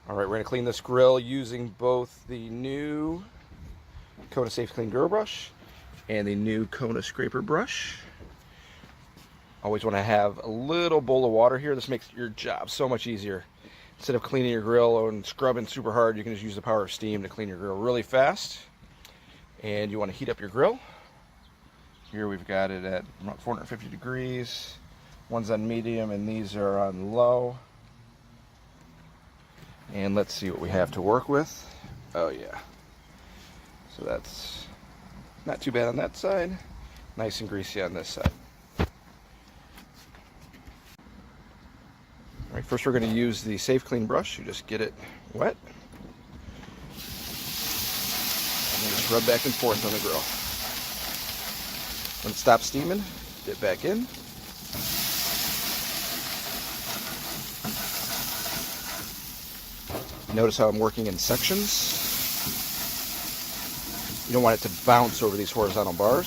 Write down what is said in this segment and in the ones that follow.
All right, we're gonna clean this grill using both the new Kona Safe Clean Grill Brush and the new Kona Scraper Brush. Always want to have a little bowl of water here. This makes your job so much easier. Instead of cleaning your grill and scrubbing super hard, you can just use the power of steam to clean your grill really fast. And you want to heat up your grill. Here we've got it at about 450 degrees. One's on medium and these are on low. And let's see what we have to work with. Oh yeah. So that's not too bad on that side. Nice and greasy on this side. All right, first we're going to use the Safe Clean brush. You just get it wet. And then just rub back and forth on the grill. When it stops steaming, dip back in. Notice how I'm working in sections. You don't want it to bounce over these horizontal bars.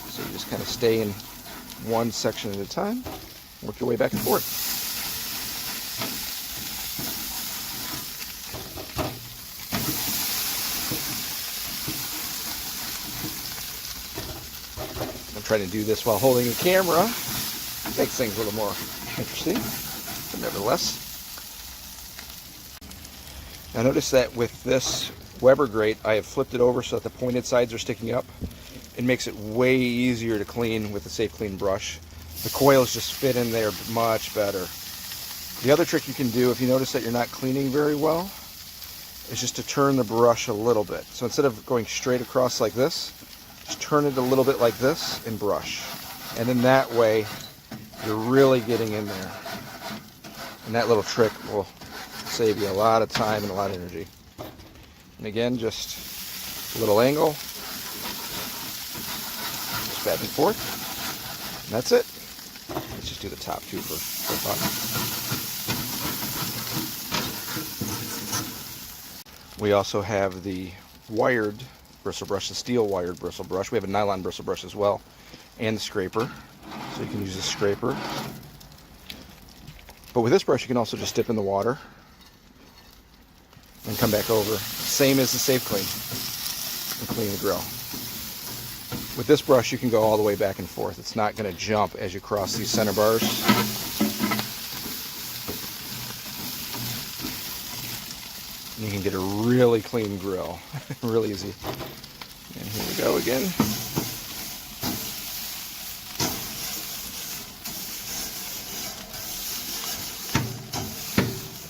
So you just kind of stay in one section at a time. Work your way back and forth. I'm trying to do this while holding the camera. Makes things a little more interesting, but nevertheless. Now notice that with this Weber grate, I have flipped it over so that the pointed sides are sticking up. It makes it way easier to clean with the Safe Clean brush. The coils just fit in there much better. The other trick you can do, if you notice that you're not cleaning very well, is just to turn the brush a little bit. So instead of going straight across like this, just turn it a little bit like this and brush. And then that way, you're really getting in there. And that little trick will save you a lot of time and a lot of energy. And again, just a little angle, just back and forth, and that's it. Let's just do the top two for fun. We also have the wired bristle brush, the steel wired bristle brush. We have a nylon bristle brush as well, and the scraper, so you can use the scraper. But with this brush, you can also just dip in the water and come back over. Same as the Safe Clean, and clean the grill. With this brush, you can go all the way back and forth. It's not going to jump as you cross these center bars. And you can get a really clean grill, really easy. And here we go again.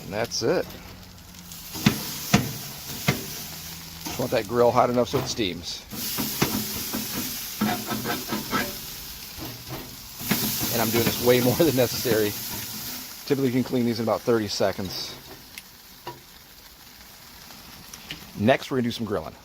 And that's it. Just want that grill hot enough so it steams. And I'm doing this way more than necessary. Typically you can clean these in about 30 seconds. Next we're going to do some grilling.